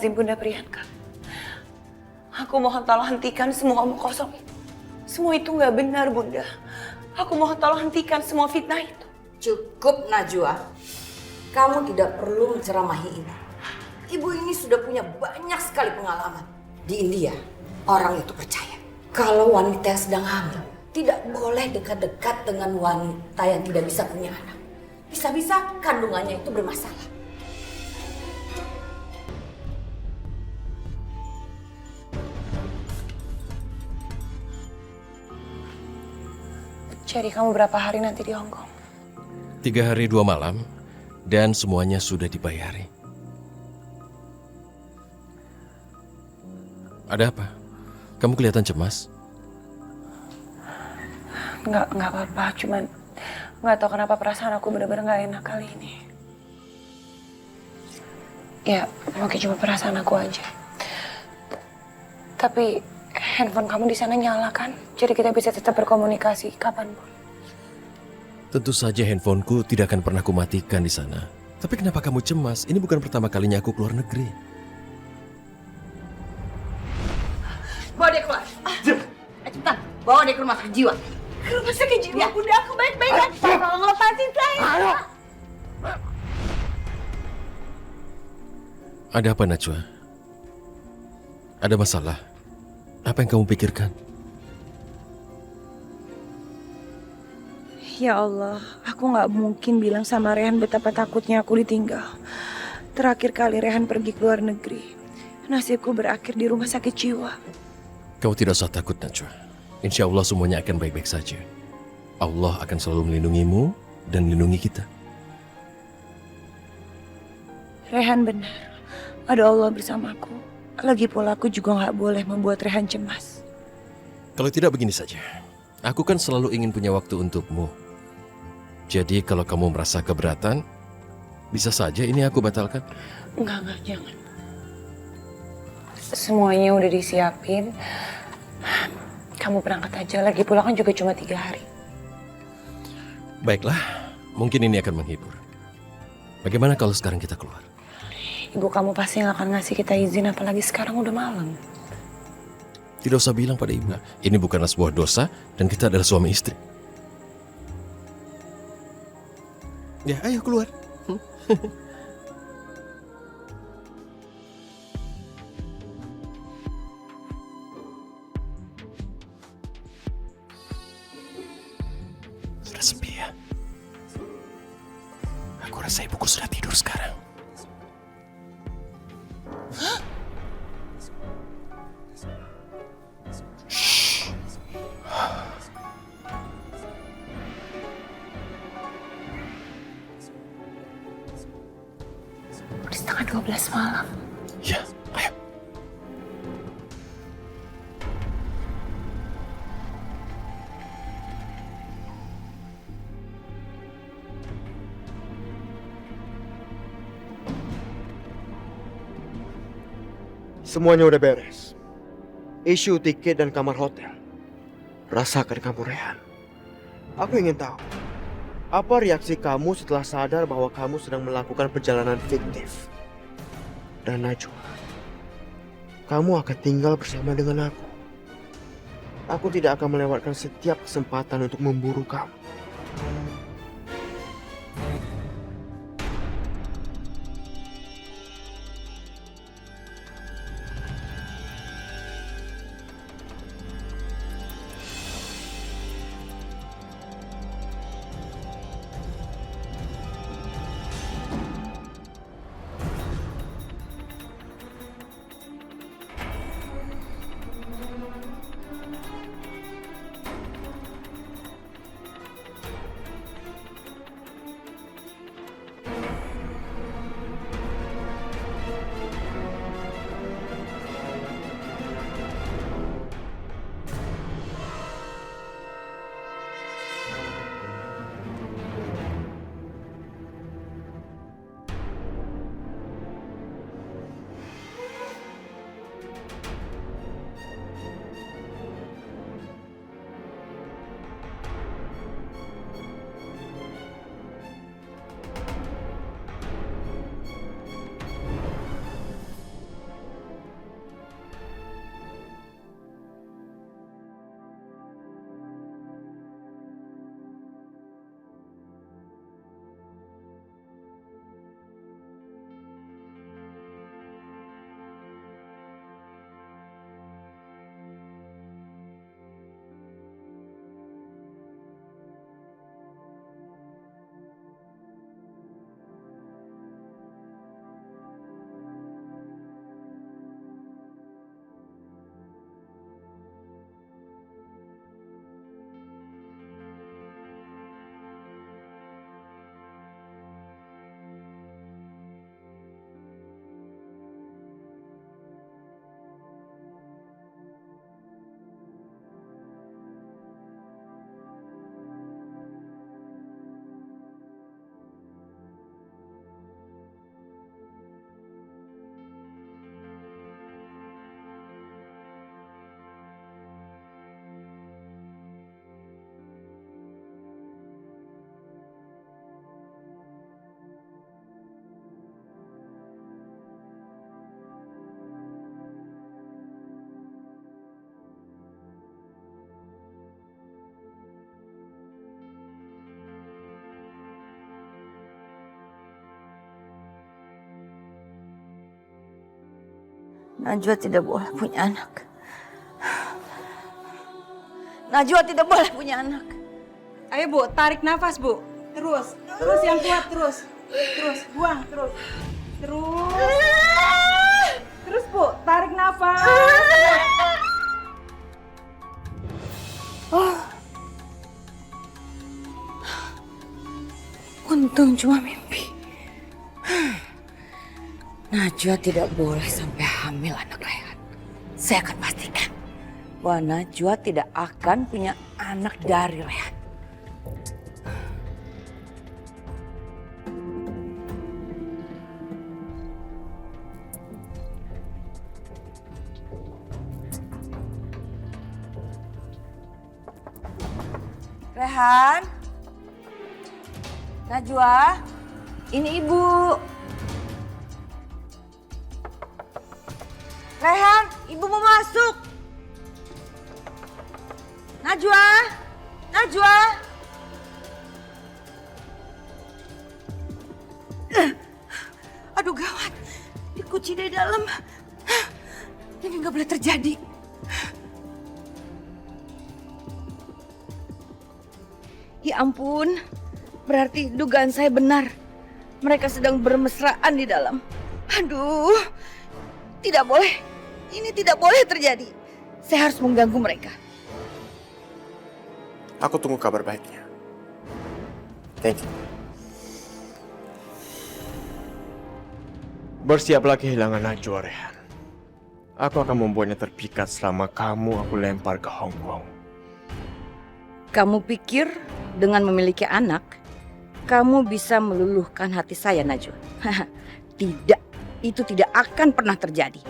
Astagfirullahaladzim Bunda Priyanka. Aku mohon tolong hentikan semua omong kosong itu. Semua itu nggak benar Bunda. Aku mohon tolong hentikan semua fitnah itu. Cukup Najwa. Kamu tidak perlu menceramahi ini. Ibu ini sudah punya banyak sekali pengalaman. Di India, orang itu percaya kalau wanita yang sedang hamil tidak boleh dekat-dekat dengan wanita yang tidak bisa punya anak. Bisa-bisa kandungannya itu bermasalah. Jadi kamu berapa hari nanti di Hong Kong? 3 hari 2 malam dan semuanya sudah dibayari. Ada apa? Kamu kelihatan cemas. Nggak apa-apa, cuman nggak tahu kenapa perasaan aku benar-benar nggak enak kali ini. Ya, mungkin cuma perasaan aku aja. Tapi handphone kamu di sana nyala kan? Jadi kita bisa tetap berkomunikasi kapanpun. Tentu saja handphoneku tidak akan pernah kumatikan di sana. Tapi kenapa kamu cemas? Ini bukan pertama kalinya aku keluar negeri. Bawa dia keluar. Cepetan, bawa dia ke rumah sakit jiwa. Ke rumah sakit jiwa, Bunda, aku baik-baik aja. Tolong lepasin saya. Ada apa Najwa? Ada masalah? Apa yang kamu pikirkan? Ya Allah, aku nggak mungkin bilang sama Rehan betapa takutnya aku ditinggal. Terakhir kali Rehan pergi ke luar negeri, nasibku berakhir di rumah sakit jiwa. Kau tidak usah takut Najwa. Insya Allah semuanya akan baik-baik saja. Allah akan selalu melindungimu dan melindungi kita. Rehan benar, ada Allah bersamaku. Lagi pula aku juga nggak boleh membuat Rehan cemas. Kalau tidak begini saja. Aku kan selalu ingin punya waktu untukmu. Jadi kalau kamu merasa keberatan, bisa saja ini aku batalkan. Enggak, jangan. Semuanya udah disiapin. Kamu berangkat aja, lagi pula kan juga cuma 3 hari. Baiklah, mungkin ini akan menghibur. Bagaimana kalau sekarang kita keluar? Ibu kamu pasti nggak akan ngasih kita izin, apalagi sekarang udah malam. Tidak usah bilang pada ibu. Ini bukanlah sebuah dosa dan kita adalah suami istri. Ya, ayo keluar. Sudah sepi ya. Aku rasa ibuku sudah tidur sekarang. Udah setengah 12 malam. Ya, ayo. Semuanya udah beres. Issue tiket dan kamar hotel. Rasakan kamu Rehan. Aku ingin tahu, apa reaksi kamu setelah sadar bahwa kamu sedang melakukan perjalanan fiktif? Dan Najwa, kamu akan tinggal bersama dengan aku. Aku tidak akan melewatkan setiap kesempatan untuk memburu kamu. Najwa tidak boleh punya anak. Najwa tidak boleh punya anak. Ayo Bu, tarik nafas Bu. Terus yang kuat terus. Terus, buang terus. Terus Bu, tarik nafas. Untung cuma mimpi. Najwa tidak boleh sampai hamil anak Rehan. Saya akan pastikan bahwa Najwa tidak akan punya anak dari Rehan. Rehan, Najwa, ini Ibu. Rehan, Ibu mau masuk. Najwa. Aduh gawat, dikunci dari dalam. Ini nggak boleh terjadi. Ya ampun, berarti dugaan saya benar. Mereka sedang bermesraan di dalam. Aduh, tidak boleh. Ini tidak boleh terjadi. Saya harus mengganggu mereka. Aku tunggu kabar baiknya. Thank you. Bersiaplah kehilangan Najwa, Rehan. Aku akan membuatnya terpikat selama aku lempar ke Hong Kong. Kamu pikir dengan memiliki anak, kamu bisa meluluhkan hati saya, Najwa? Tidak, itu tidak akan pernah terjadi.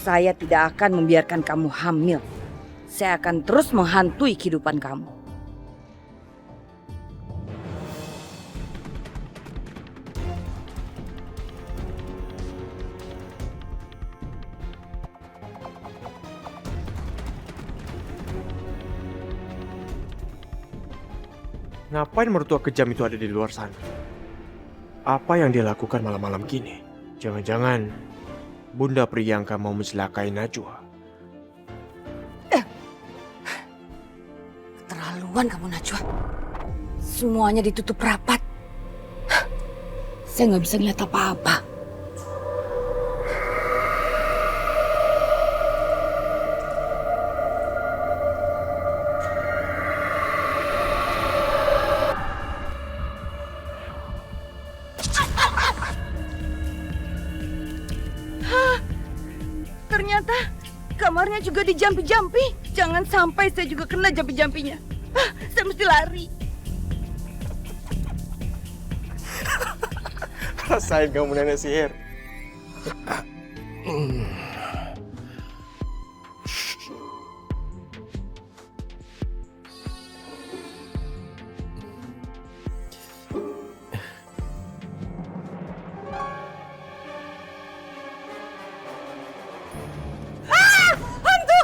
Saya tidak akan membiarkan kamu hamil. Saya akan terus menghantui kehidupan kamu. Ngapain mertua kejam itu ada di luar sana? Apa yang dia lakukan malam-malam gini? Jangan-jangan Bunda Priyanka mau mencelakai Najwa. Keterlaluan kamu, Najwa. Semuanya ditutup rapat. Saya nggak bisa ngeliat apa-apa. Ternyata kamarnya juga dijampi-jampi. Jangan sampai saya juga kena jampi-jampinya. Saya mesti lari. Rasain kamu nenek sihir. Hantu!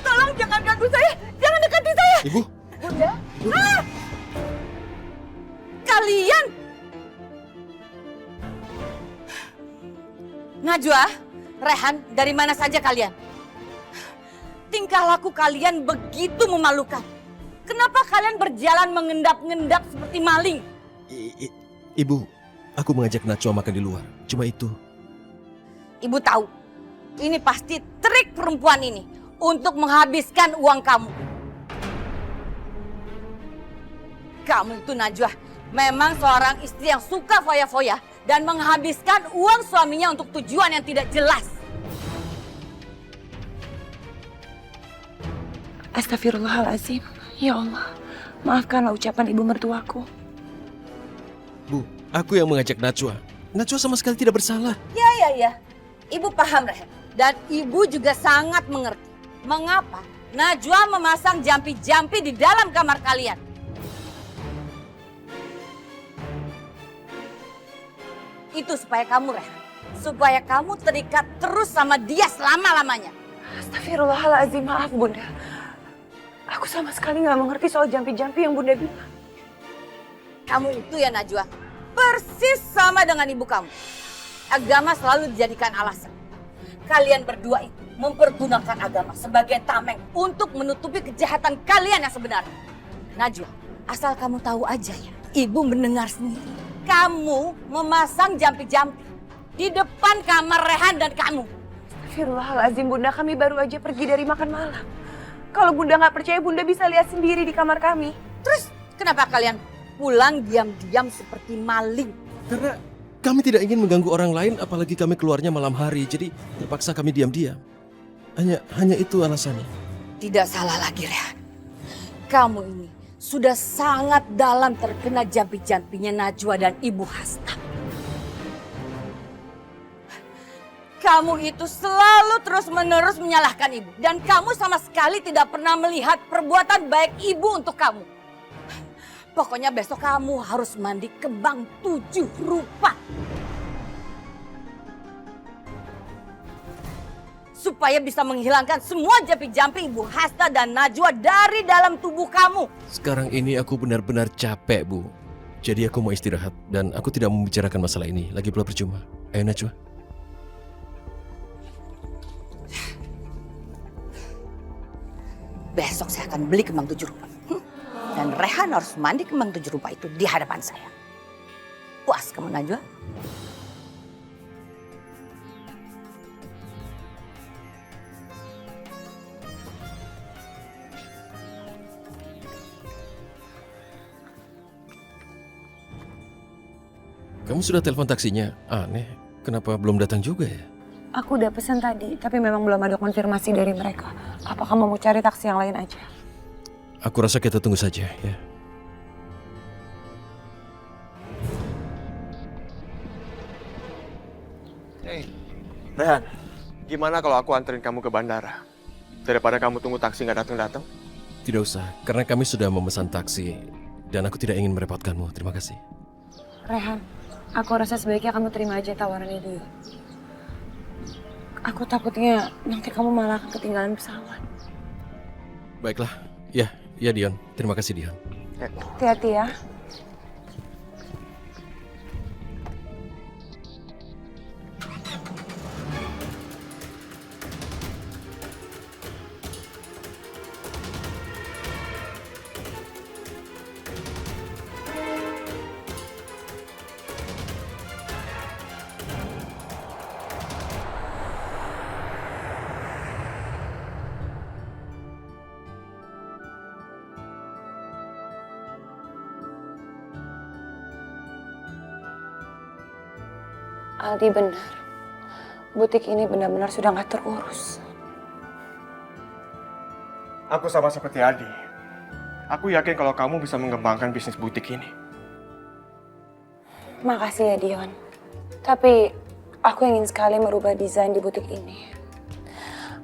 Tolong jangan ganggu saya! Jangan dekati saya! Ibu, Bunda? Kalian! Najwa, Rehan, dari mana saja kalian? Tingkah laku kalian begitu memalukan. Kenapa kalian berjalan mengendap-ngendap seperti maling? Ibu, aku mengajak Najwa makan di luar. Cuma itu. Ibu tahu, ini pasti trik perempuan ini untuk menghabiskan uang kamu. Kamu itu Najwa, memang seorang istri yang suka foya-foya dan menghabiskan uang suaminya untuk tujuan yang tidak jelas. Astagfirullahaladzim. Ya Allah, maafkanlah ucapan ibu mertuaku. Bu, aku yang mengajak Najwa. Najwa sama sekali tidak bersalah. Ya. Ibu paham, Rehan. Dan ibu juga sangat mengerti mengapa Najwa memasang jampi-jampi di dalam kamar kalian. Itu supaya kamu, Rehan. Supaya kamu terikat terus sama dia selama-lamanya. Astagfirullahaladzim, maaf Bunda. Aku sama sekali nggak mengerti soal jampi-jampi yang Bunda bilang. Kamu itu ya Najwa, persis sama dengan ibu kamu. Agama selalu dijadikan alasan. Kalian berdua itu mempergunakan agama sebagai tameng untuk menutupi kejahatan kalian yang sebenarnya. Najwa, asal kamu tahu aja ya, ibu mendengar sendiri. Kamu memasang jampi-jampi di depan kamar Rehan dan kamu. Astagfirullahaladzim Bunda, kami baru aja pergi dari makan malam. Kalau Bunda nggak percaya, Bunda bisa lihat sendiri di kamar kami. Terus kenapa kalian pulang diam-diam seperti maling? Karena kami tidak ingin mengganggu orang lain, apalagi kami keluarnya malam hari. Jadi terpaksa kami diam-diam. Hanya itu alasannya. Tidak salah lagi, Rehan. Kamu ini sudah sangat dalam terkena jampi-jampinya Najwa dan Ibu Hasta. Kamu itu selalu terus-menerus menyalahkan ibu. Dan kamu sama sekali tidak pernah melihat perbuatan baik ibu untuk kamu. Pokoknya besok kamu harus mandi kembang 7 rupa. Supaya bisa menghilangkan semua jampi-jampi Ibu Hasta dan Najwa dari dalam tubuh kamu. Sekarang ini aku benar-benar capek, Bu. Jadi aku mau istirahat dan aku tidak mau membicarakan masalah ini. Lagi pula percuma. Ayo Najwa. Besok saya akan beli kembang 7 rupa. Dan Rehan harus mandi kembang 7 rupa itu di hadapan saya. Puas kamu, Najwa? Kamu sudah telepon taksinya? Aneh, kenapa belum datang juga ya? Aku udah pesan tadi, tapi memang belum ada konfirmasi dari mereka. Apa kamu mau cari taksi yang lain aja? Aku rasa kita tunggu saja ya. Hey, Rehan, gimana kalau aku anterin kamu ke bandara? Daripada kamu tunggu taksi nggak datang-datang? Tidak usah, karena kami sudah memesan taksi. Dan aku tidak ingin merepotkanmu. Terima kasih. Rehan, aku rasa sebaiknya kamu terima aja tawaran itu. Aku takutnya nanti kamu malah akan ketinggalan pesawat. Baiklah. Ya Dion. Terima kasih Dion. Hati-hati ya. Aldi benar. Butik ini benar-benar sudah nggak terurus. Aku sama seperti Aldi. Aku yakin kalau kamu bisa mengembangkan bisnis butik ini. Makasih ya Dion. Tapi aku ingin sekali merubah desain di butik ini.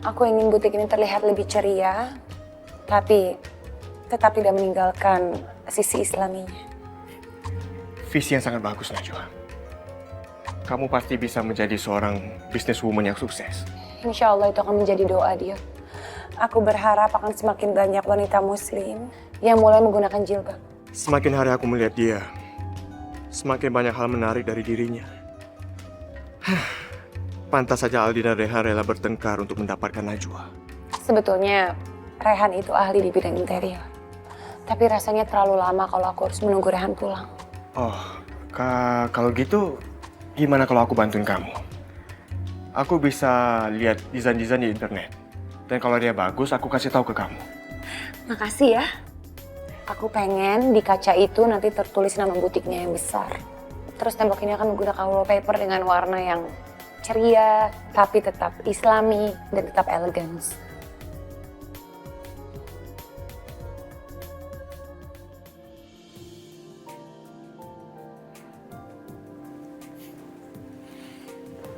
Aku ingin butik ini terlihat lebih ceria, tapi tetap tidak meninggalkan sisi islaminya. Visi yang sangat bagus, Najwa. Kamu pasti bisa menjadi seorang businesswoman yang sukses. Insya Allah itu akan menjadi doa Dion. Aku berharap akan semakin banyak wanita muslim yang mulai menggunakan jilbab. Semakin hari aku melihat dia, semakin banyak hal menarik dari dirinya. Pantas saja Aldi dan Rehan rela bertengkar untuk mendapatkan Najwa. Sebetulnya Rehan itu ahli di bidang interior. Tapi rasanya terlalu lama kalau aku harus menunggu Rehan pulang. Oh, kalau gitu gimana kalau aku bantuin kamu? Aku bisa lihat desain-desain di internet. Dan kalau dia bagus, aku kasih tahu ke kamu. Makasih ya. Aku pengen di kaca itu nanti tertulis nama butiknya yang besar. Terus tembok ini akan menggunakan wallpaper dengan warna yang ceria, tapi tetap islami dan tetap elegan.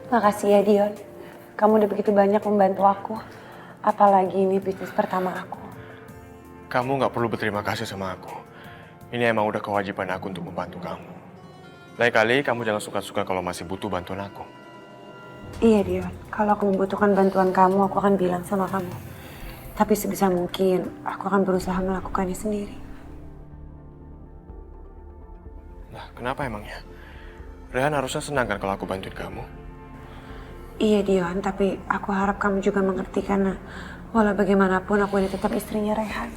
Makasih ya Dion. Kamu udah begitu banyak membantu aku. Apalagi ini bisnis pertama aku. Kamu nggak perlu berterima kasih sama aku. Ini emang udah kewajiban aku untuk membantu kamu. Lain kali kamu jangan suka-suka kalau masih butuh bantuan aku. Iya Dion, kalau aku membutuhkan bantuan kamu, aku akan bilang sama kamu. Tapi sebisa mungkin, aku akan berusaha melakukannya sendiri. Nah, kenapa emangnya? Rehan harusnya senang kan kalau aku bantuin kamu? Iya Dion, tapi aku harap kamu juga mengerti karena walau bagaimanapun aku ini tetap istrinya Rehan.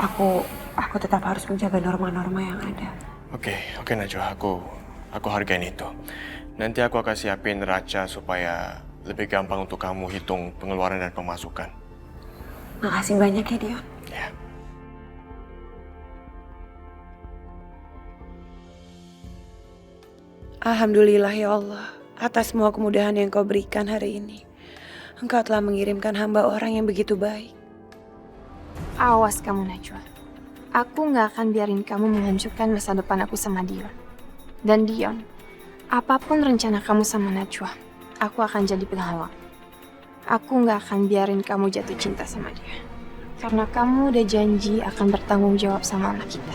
Aku tetap harus menjaga norma-norma yang ada. Oke Najwa, aku hargain itu. Nanti aku akan siapin neraca supaya lebih gampang untuk kamu hitung pengeluaran dan pemasukan. Makasih banyak ya Dion. Ya. Alhamdulillah ya Allah, atas semua kemudahan yang kau berikan hari ini. Engkau telah mengirimkan hamba orang yang begitu baik. Awas kamu Najwa. Aku nggak akan biarin kamu menghancurkan masa depan aku sama Dion. Dan Dion, apapun rencana kamu sama Najwa, aku akan jadi penghalang. Aku nggak akan biarin kamu jatuh cinta sama dia. Karena kamu udah janji akan bertanggung jawab sama anak kita.